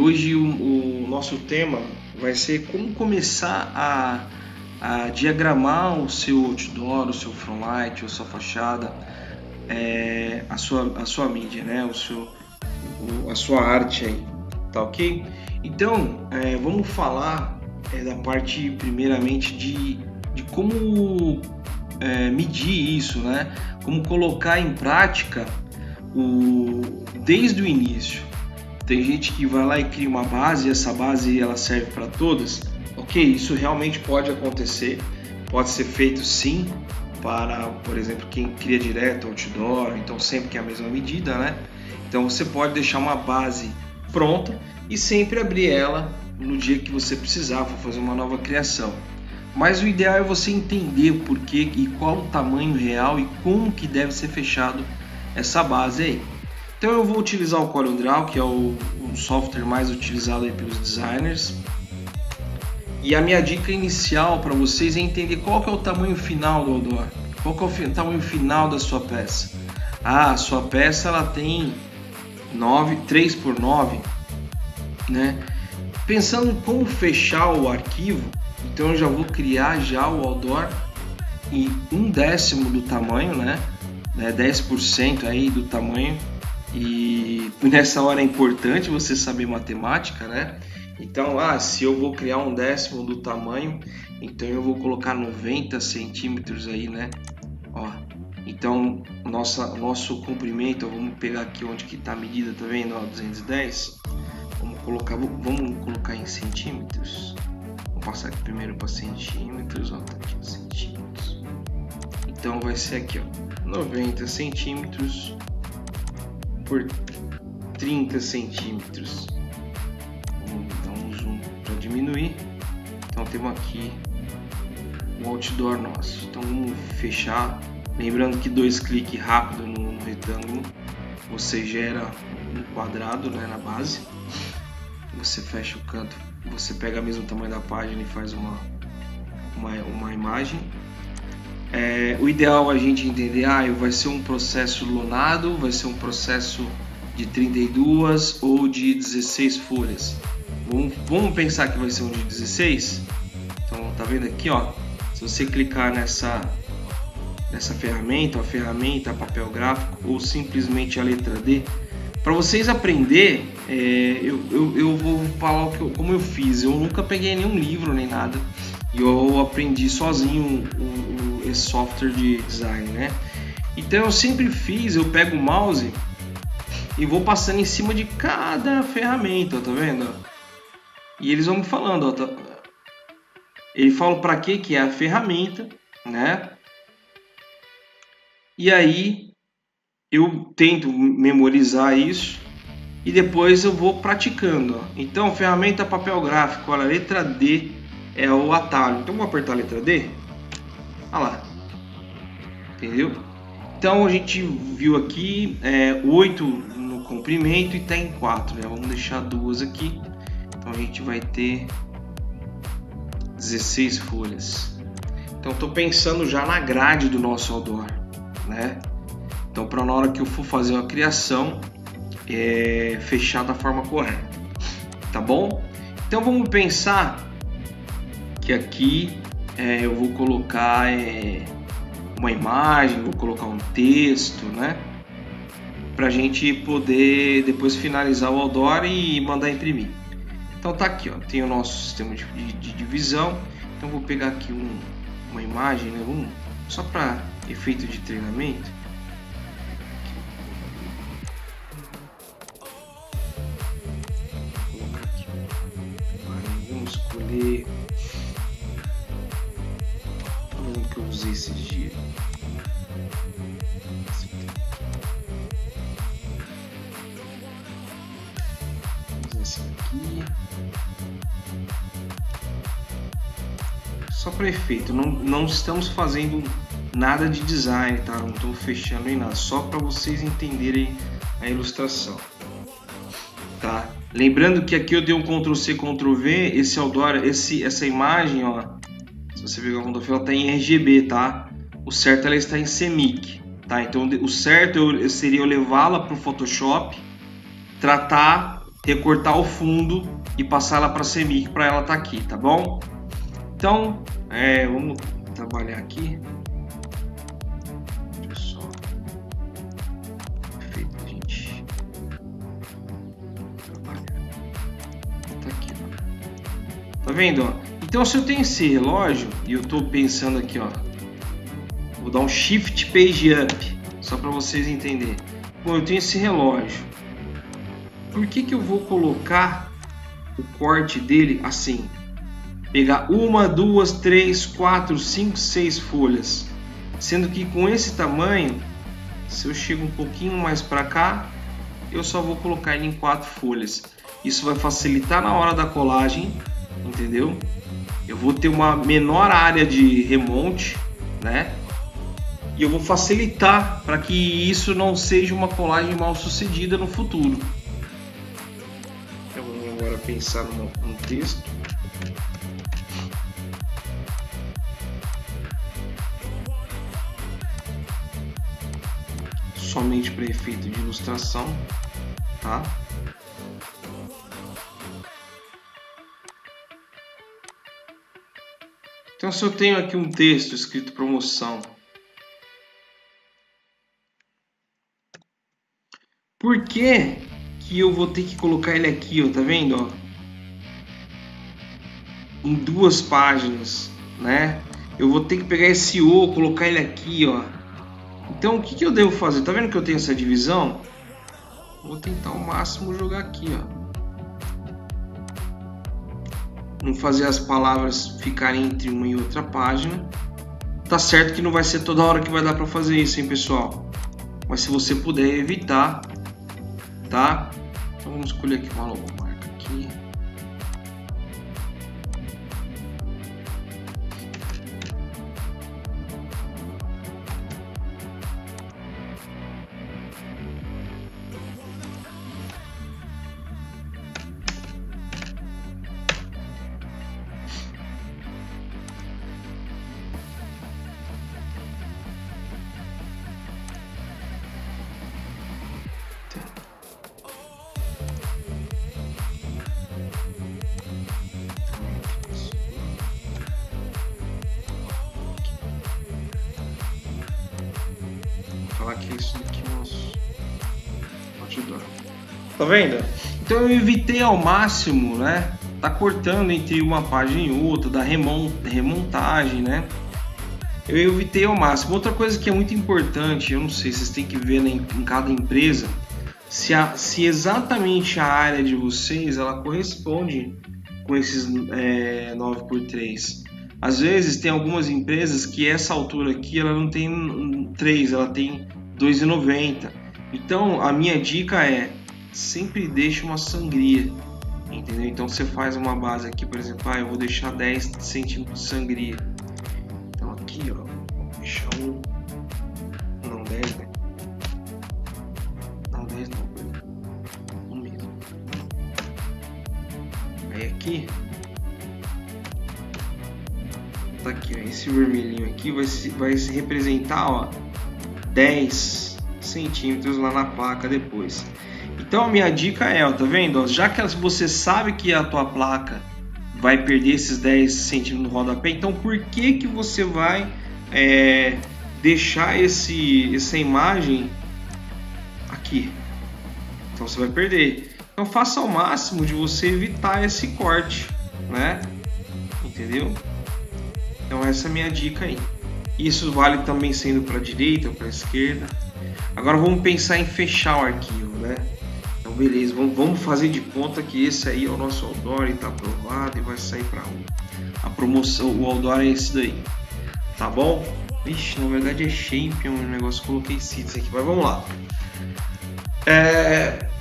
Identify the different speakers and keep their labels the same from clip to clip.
Speaker 1: hoje o nosso tema vai ser como começar a diagramar o seu outdoor, o seu frontlight, a sua fachada, a sua mídia, né? A sua arte aí, tá ok? Então, vamos falar da parte primeiramente de como medir isso, né? Como colocar em prática desde o início. Tem gente que vai lá e cria uma base e essa base ela serve para todas. Ok, isso realmente pode acontecer, pode ser feito sim para, por exemplo, quem cria direto outdoor, então sempre que é a mesma medida, né? Então você pode deixar uma base pronta e sempre abrir ela no dia que você precisar for fazer uma nova criação. Mas o ideal é você entender o porquê e qual o tamanho real e como que deve ser fechado essa base aí. Então eu vou utilizar o CorelDRAW, que é o software mais utilizado aí pelos designers. E a minha dica inicial para vocês é entender qual que é o tamanho final do outdoor. Qual que é o tamanho final da sua peça. A sua peça ela tem 3x9, né? Pensando em como fechar o arquivo, então eu já vou criar já o outdoor em 1/10 do tamanho, né? 10% aí do tamanho. E nessa hora é importante você saber matemática, né? Então, se eu vou criar 1/10 do tamanho, então eu vou colocar 90 centímetros aí, né? Ó, então, nosso comprimento, vamos pegar aqui onde que está a medida, tá vendo? Ó, 210. Vamos colocar em centímetros. Vou passar aqui primeiro para centímetros, ó, tá aqui centímetros. Então vai ser aqui, ó, 90 centímetros por 30 centímetros. Vamos dar um zoom para diminuir. Então temos aqui o outdoor nosso. Então vamos fechar. Lembrando que 2 cliques rápido no retângulo você gera um quadrado, né, na base. Você fecha o canto, você pega o mesmo tamanho da página e faz uma imagem. O ideal é a gente entender, vai ser um processo lonado, vai ser um processo de 32 ou de 16 folhas. Vamos pensar que vai ser um de 16? Então tá vendo aqui, ó, se você clicar nessa ferramenta, a ferramenta papel gráfico ou simplesmente a letra D, para vocês aprender, eu vou falar como eu fiz. Eu nunca peguei nenhum livro nem nada. E eu aprendi sozinho esse software de design, né? Então eu sempre fiz, eu pego o mouse e vou passando em cima de cada ferramenta, tá vendo? E eles vão me falando, ó, ele fala para que é a ferramenta, né? E aí eu tento memorizar isso e depois eu vou praticando, ó. Então, ferramenta papel gráfico, olha, a letra D é o atalho. Então vou apertar a letra D. Olha lá. Entendeu? Então a gente viu aqui 8 no comprimento e está em 4, né? Vamos deixar 2 aqui. Então a gente vai ter 16 folhas. Então estou pensando já na grade do nosso outdoor, né? Então para na hora que eu for fazer uma criação, fechar da forma correta, tá bom? Então vamos pensar que aqui eu vou colocar uma imagem, vou colocar um texto, né? Pra gente poder depois finalizar o outdoor e mandar imprimir. Então tá aqui, ó, tem o nosso sistema de divisão. Então vou pegar aqui uma imagem, né? Só para efeito de treinamento. Vou colocar aqui. Vamos escolher que eu usei esses dias. Vamos esse aqui. Só para efeito, não estamos fazendo nada de design, tá? Não estou fechando nem nada, só para vocês entenderem a ilustração, tá? Lembrando que aqui eu dei um Ctrl C, Ctrl V, esse outdoor, essa imagem, ó, se você pegar o Ctrl V, ela está em RGB, tá? O certo ela está em CMYK, tá? Então o certo seria eu levá-la para o Photoshop, tratar recortar o fundo e passar ela para Semic para ela estar aqui, tá bom? Então, vamos trabalhar aqui. Deixa eu só. Perfeito, gente. Tá aqui, ó. Tá vendo, ó? Então, se eu tenho esse relógio e eu tô pensando aqui, ó, vou dar um Shift Page Up, só para vocês entenderem. Bom, eu tenho esse relógio. Por que eu vou colocar o corte dele assim? Pegar 1, 2, 3, 4, 5, 6 folhas. Sendo que com esse tamanho, se eu chego um pouquinho mais para cá, eu só vou colocar ele em 4 folhas. Isso vai facilitar na hora da colagem, entendeu? Eu vou ter uma menor área de remonte, né? E eu vou facilitar para que isso não seja uma colagem mal sucedida no futuro. Então vamos agora pensar num texto. Somente para efeito de ilustração, tá? Então, se eu tenho aqui um texto escrito promoção, por que eu vou ter que colocar ele aqui, ó, tá vendo, ó? Em 2 páginas, né? Eu vou ter que pegar esse O, colocar ele aqui, ó. Então, o que eu devo fazer? Tá vendo que eu tenho essa divisão? Vou tentar ao máximo jogar aqui, ó. Não fazer as palavras ficarem entre uma e outra página. Tá certo que não vai ser toda hora que vai dar para fazer isso, hein, pessoal? Mas se você puder evitar, tá? Então vamos escolher aqui uma logomarca aqui. Que isso aqui é nosso outdoor. Tá vendo? Então eu evitei ao máximo, né? Tá cortando entre uma página e outra, da remontagem, né? Eu evitei ao máximo. Outra coisa que é muito importante, eu não sei, vocês têm que ver em cada empresa se exatamente a área de vocês ela corresponde com esses 9x3. Às vezes tem algumas empresas que essa altura aqui ela não tem 3, ela tem 2,90. Então a minha dica é sempre deixe uma sangria, entendeu? Então você faz uma base aqui, por exemplo, eu vou deixar 10 centímetros de sangria. Então aqui, ó, vou deixar não 10, né? Não 10 não, mesmo. Aí aqui tá aqui, ó, esse vermelhinho aqui vai se representar, ó, 10 centímetros lá na placa depois. Então a minha dica é, ó, tá vendo? Ó, já que você sabe que a tua placa vai perder esses 10 centímetros no rodapé, então por que você vai deixar essa imagem aqui? Então você vai perder. Então faça ao máximo de você evitar esse corte, né? Entendeu? Então essa é a minha dica aí. Isso vale também sendo para a direita ou para a esquerda. Agora vamos pensar em fechar o arquivo, né? Então beleza, vamos fazer de conta que esse aí é o nosso outdoor e está aprovado e vai sair para a promoção. O outdoor é esse daí, tá bom? Ixi, na verdade é Champion o negócio, coloquei Cities aqui, mas vamos lá.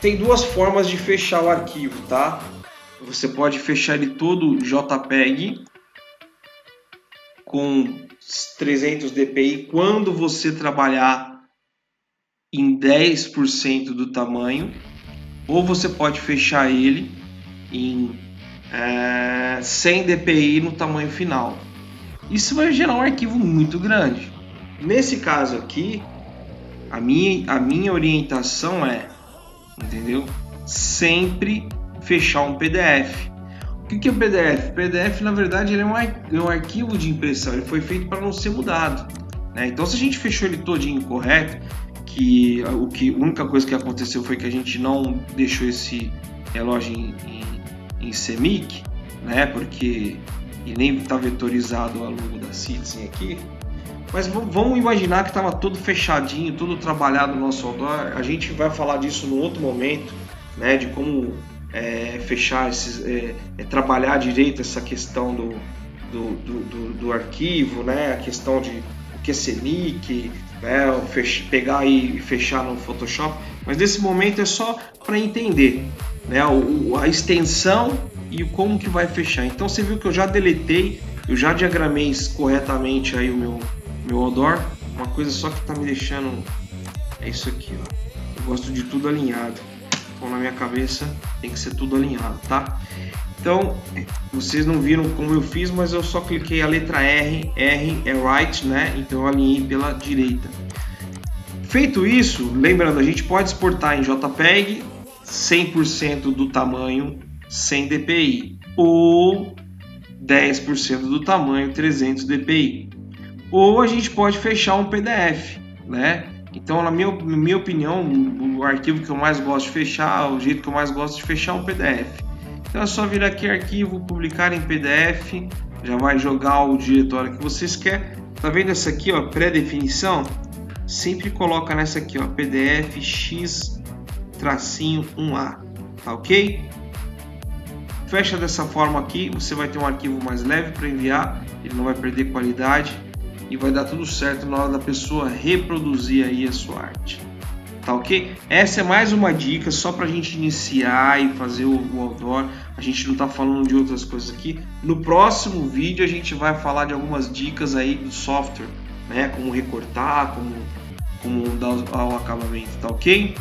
Speaker 1: Tem 2 formas de fechar o arquivo, tá? Você pode fechar ele todo JPEG com 300 dpi quando você trabalhar em 10% do tamanho, ou você pode fechar ele em 100 dpi no tamanho final. Isso vai gerar um arquivo muito grande. Nesse caso aqui, a minha orientação entendeu? sempre fechar um PDF. O que é o PDF? O PDF, na verdade, ele é um arquivo de impressão, ele foi feito para não ser mudado, né? Então, se a gente fechou ele todinho incorreto, a única coisa que aconteceu foi que a gente não deixou esse relógio em CMYK, né? Porque e nem está vetorizado a logo da Citizen aqui. Mas vamos imaginar que estava todo fechadinho, tudo trabalhado no nosso outdoor. A gente vai falar disso no outro momento, né? De como fechar trabalhar direito essa questão do arquivo, né? A questão de o que é CMYK, né? Pegar e fechar no Photoshop. Mas nesse momento é só para entender, né? A extensão e como que vai fechar. Então você viu que eu já deletei, eu já diagramei corretamente aí o meu outdoor. Uma coisa só que tá me deixando é isso aqui, ó. Eu gosto de tudo alinhado. Então na minha cabeça tem que ser tudo alinhado, tá? Então vocês não viram como eu fiz, mas eu só cliquei a letra R é right, né? Então eu alinhei pela direita. Feito isso, lembrando, a gente pode exportar em JPEG 100% do tamanho sem DPI ou 10% do tamanho 300 DPI, ou a gente pode fechar um PDF, né? Então, na minha opinião, o arquivo que eu mais gosto de fechar, o jeito que eu mais gosto de fechar é um PDF. Então é só vir aqui, arquivo, publicar em PDF, já vai jogar o diretório que vocês querem. Tá vendo essa aqui, ó, pré-definição? Sempre coloca nessa aqui, ó, PDF X-1A, tá ok? Fecha dessa forma aqui, você vai ter um arquivo mais leve para enviar, ele não vai perder qualidade e vai dar tudo certo na hora da pessoa reproduzir aí a sua arte, tá ok? Essa é mais uma dica só para a gente iniciar e fazer o outdoor. A gente não está falando de outras coisas aqui. No próximo vídeo a gente vai falar de algumas dicas aí do software, né? Como recortar, como dar o acabamento, tá ok?